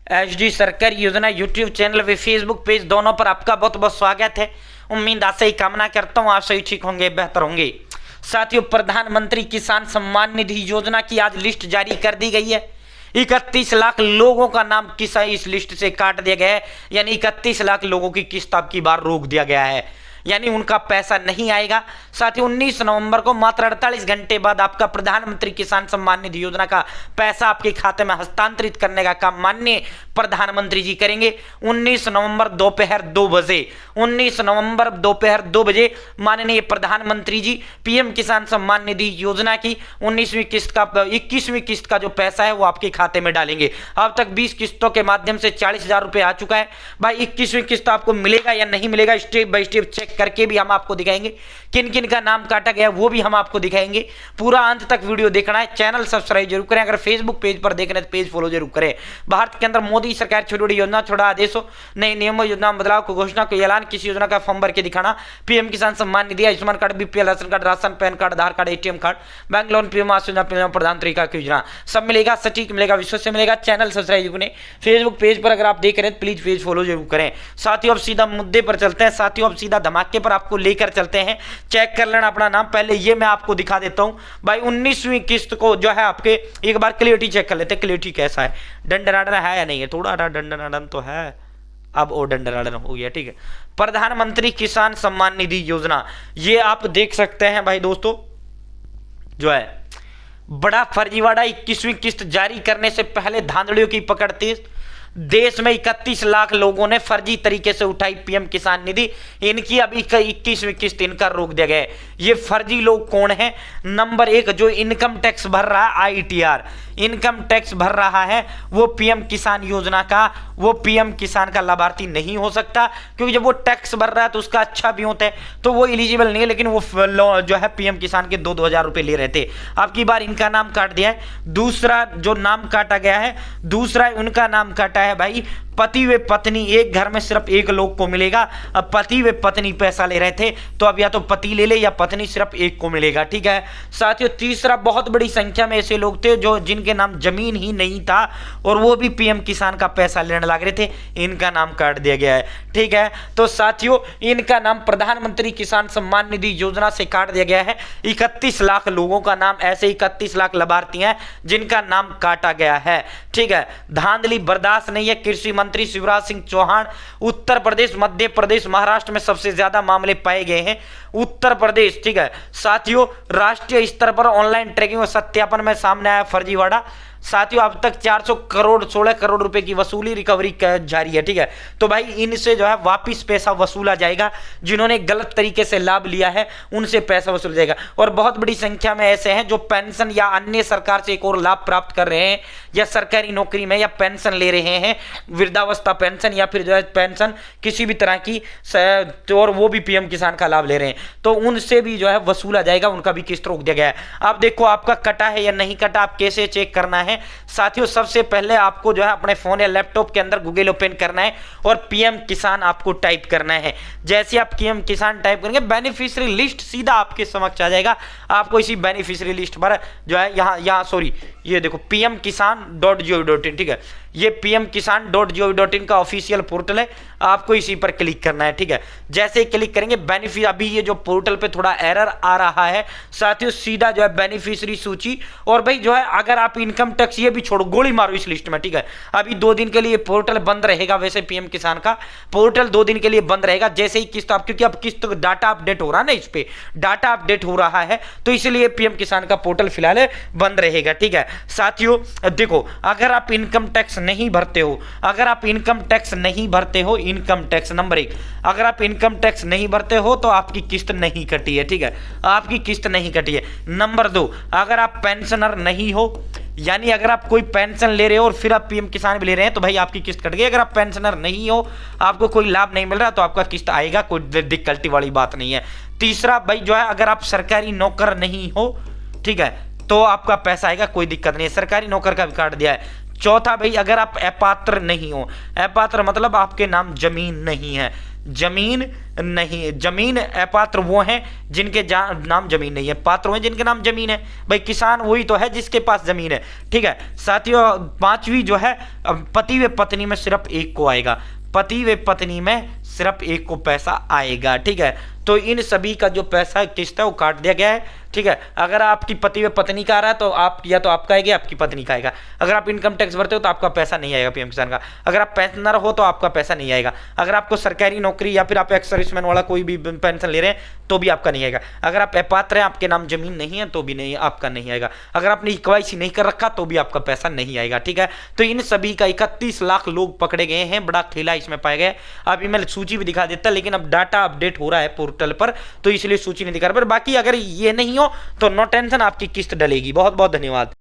HD सरकारी योजना YouTube channel व फेसबुक पेज दोनों पर आपका बहुत बहुत स्वागत है। उम्मीद आशा ही कामना करता हूँ आप सही ठीक होंगे, बेहतर होंगे। साथियों, प्रधानमंत्री किसान सम्मान निधि योजना की आज लिस्ट जारी कर दी गई है। 31 लाख लोगों का नाम इस लिस्ट से काट दिया गया है, यानी 31 लाख लोगों की किस्त अब की बार रोक दिया गया है, यानी उनका पैसा नहीं आएगा। साथ ही 19 नवंबर को मात्र 48 घंटे बाद आपका प्रधानमंत्री किसान सम्मान निधि योजना का पैसा आपके खाते में हस्तांतरित करने का काम माननीय प्रधानमंत्री जी करेंगे। 19 नवंबर दोपहर 2 बजे 19 नवंबर दोपहर 2 बजे माननीय प्रधानमंत्री जी पीएम किसान सम्मान निधि योजना की 19वीं किस्त का 21वीं किस्त का जो पैसा है वो आपके खाते में डालेंगे। अब तक 20 किस्तों के माध्यम से 40,000 रुपए आ चुका है। भाई 21वीं किस्त आपको मिलेगा या नहीं मिलेगा, स्टेप बाय स्टेप चेक करके भी हम आपको दिखाएंगे। किन किन का नाम काटा गया वो भी हम आपको दिखाएंगे। पूरा अंत तक वीडियो देखना है। चैनल सब्सक्राइब जरूर करें। अगर फेसबुक पेज पर देख रहे हैं तो पेज फॉलो जरूर करें। भारत के अंदर मोदी सरकार छोटी बड़ी योजना, छोड़ा आदेशों, नए नियमों, योजना बदलाव को घोषणा को ऐलान, किसी योजना का फॉर्म भर के दिखाना, PM Kisan Samman Nidhi, Ayushman card, BPL ration card, ration, PAN card, Aadhaar card, ATM card, bank loan, PM Awas Yojana, प्रधानमंत्री का योजना, सब मिलेगा, सटीक मिलेगा, विश्व से मिलेगा। चैनल सब्सक्राइब करें। फेसबुक पेज पर अगर आप देख रहे हैं तो प्लीज पेज फॉलो जरूर करें। साथियों, अब सीधा मुद्दे पर चलते हैं। साथियों, अब सीधा धमाके पर आपको लेकर चलते हैं। चेक कर लेना अपना नाम। पहले ये मैं आपको दिखा देता हूं भाई। 19वीं किस्त को जो है आपके एक बार क्लियरिटी चेक कर लेते हैं। क्लियरिटी कैसा है, डंडनाडन है या नहीं है? थोड़ा डंडनाडन तो है, अब वो डंडनाडन हो गया। ठीक है, प्रधानमंत्री किसान सम्मान निधि योजना, ये आप देख सकते हैं भाई दोस्तों, जो है बड़ा फर्जीवाड़ा। 21वीं किस्त जारी करने से पहले धांधलियों की पकड़ तेज। देश में 31 लाख लोगों ने फर्जी तरीके से उठाई पीएम किसान निधि। इनकी अभी 21वीं किस्त इनका रोक दिया गया है। ये फर्जी लोग कौन है? नंबर 1, जो इनकम टैक्स भर रहा है, आईटीआर इनकम टैक्स भर रहा है, वो पीएम किसान योजना का, वो पीएम किसान का लाभार्थी नहीं हो सकता, क्योंकि जब वो टैक्स भर रहा है तो उसका अच्छा भी होता है, तो वो एलिजिबल नहीं है। लेकिन वो जो है पीएम किसान के 2-2 हजार रुपए ले रहे थे। अब की बार इनका नाम काट दिया है। दूसरा जो नाम काटा गया है, दूसरा उनका नाम काटा है भाई पति व पत्नी। एक घर में सिर्फ एक लोग को मिलेगा। अब पति व पत्नी पैसा ले रहे थे, तो अब या तो पति ले ले या पत्नी, सिर्फ एक को मिलेगा। ठीक है साथियों, तीसरा, बहुत बड़ी संख्या में ऐसे लोग थे जो जिनके नाम जमीन ही नहीं था और वो भी पीएम किसान का पैसा लेने लग रहे थे। इनका नाम काट दिया गया है। ठीक है, तो साथियों इनका नाम प्रधानमंत्री किसान सम्मान निधि योजना से काट दिया गया है। 31 लाख लोगों का नाम, ऐसे 31 लाख लाभार्थी हैं जिनका नाम काटा गया है। ठीक है, धांधली बर्दाश्त नहीं है। कृषि मंत्री शिवराज सिंह चौहान, उत्तर प्रदेश, मध्य प्रदेश, महाराष्ट्र में सबसे ज्यादा मामले पाए गए हैं। उत्तर प्रदेश, ठीक है साथियों, राष्ट्रीय स्तर पर ऑनलाइन ट्रैकिंग और सत्यापन में सामने आया फर्जीवाड़ा। साथियों, अब तक 16 करोड़ रुपए की वसूली रिकवरी जारी है। ठीक है, तो भाई इनसे जो है वापिस पैसा वसूला जाएगा। जिन्होंने गलत तरीके से लाभ लिया है उनसे पैसा वसूला जाएगा। और बहुत बड़ी संख्या में ऐसे हैं जो पेंशन या अन्य सरकार से एक और लाभ प्राप्त कर रहे हैं, या सरकारी नौकरी में या पेंशन ले रहे हैं, वृद्धावस्था पेंशन या फिर जो है पेंशन किसी भी तरह की, और वो भी पीएम किसान का लाभ ले रहे हैं, तो उनसे भी जो है वसूला जाएगा। उनका भी किस्त रोक दिया गया है। आप देखो आपका कटा है या नहीं कटा, आप कैसे चेक करना है? साथियों, सबसे पहले आपको जो है अपने फोन या लैपटॉप के अंदर गूगल ओपन करना है और पीएम किसान आपको टाइप करना है। जैसे आप पीएम किसान टाइप करेंगे, बेनिफिशियरी लिस्ट सीधा आपके समक्ष आ जाएगा। आपको इसी बेनिफिशियरी लिस्ट पर जो है यहाँ सॉरी, ये देखो pmkisan.gov.in। ठीक है, ये pmkisan.gov.in का ऑफिशियल पोर्टल है। आपको इसी पर क्लिक करना है। ठीक है, जैसे ही क्लिक करेंगे बेनिफिट, अभी ये जो पोर्टल पे थोड़ा एरर आ रहा है साथियों, सीधा जो है बेनिफिशियरी सूची, और भाई जो है अगर आप इनकम टैक्स ये भी छोड़ो, गोली मारो इस लिस्ट में। ठीक है, अभी 2 दिन के लिए पोर्टल बंद रहेगा। वैसे पीएम किसान का पोर्टल 2 दिन के लिए बंद रहेगा। जैसे ही किस्त आप, क्योंकि अब किस्त डाटा अपडेट हो रहा है ना, इस पे डाटा अपडेट हो रहा है, तो इसलिए पीएम किसान का पोर्टल फिलहाल बंद रहेगा। ठीक है साथियों, देखो अगर आप इनकम टैक्स नहीं भरते हो, अगर आप इनकम टैक्स नहीं भरते हो, इनकम टैक्स नंबर 1, अगर आप इनकम टैक्स नहीं भरते हो तो आपकी किस्त नहीं कटी है। ठीक है, आपकी किस्त नहीं कटी है। नंबर 2, अगर आप पेंशनर नहीं हो, यानी अगर आप कोई पेंशन ले रहे हो और फिर आप पीएम किसान भी ले रहे हैं, तो भाई आपकी किस्त कट गई। अगर आप पेंशनर नहीं हो, आपको कोई लाभ नहीं मिल रहा, तो आपका किस्त आएगा, कोई दिक्कत वाली बात नहीं है। तीसरा भाई जो है, अगर आप सरकारी नौकर नहीं हो, ठीक है, तो आपका पैसा आएगा, कोई दिक्कत नहीं है। सरकारी नौकर का भी काट दिया है। चौथा भाई, अगर आप अपात्र नहीं हो, अपात्र मतलब आपके नाम जमीन नहीं है, जमीन नहीं, जमीन अपात्र वो हैं जिनके नाम जमीन नहीं है, पात्र हैं जिनके नाम जमीन है। भाई किसान वही तो है जिसके पास जमीन है। ठीक है साथियों, पांचवी जो है पति व पत्नी में सिर्फ एक को आएगा, पति व पत्नी में सिर्फ एक को पैसा आएगा। ठीक है, तो इन सभी का जो पैसा किस्त है वो काट दिया गया है। ठीक है, अगर आपकी पति व पत्नी का आ रहा है तो आप या तो आपका आएगा, आपकी पत्नी का आएगा। अगर आप इनकम टैक्स भरते हो तो आपका पैसा नहीं आएगा पीएम किसान का। अगर आप पेंशनर हो तो आपका पैसा नहीं आएगा। अगर आपको सरकारी नौकरी या फिर आप एक्स सर्विसमैन वाला कोई भी पेंशन ले रहे हैं तो भी आपका नहीं आएगा। अगर आप अपात्र हैं, आपके नाम जमीन नहीं है तो भी नहीं, आपका नहीं आएगा। अगर आपने KYC नहीं कर रखा तो भी आपका पैसा नहीं आएगा। ठीक है, तो इन सभी का 31 लाख लोग पकड़े गए हैं। बड़ा खेला इसमें पाया गया। अभी मैं सूची भी दिखा देता, लेकिन अब डाटा अपडेट हो रहा है पोर्टल पर तो इसलिए सूची नहीं दिखा रहा। पर बाकी अगर ये नहीं हो तो नो टेंशन, आपकी किस्त डलेगी। बहुत बहुत धन्यवाद।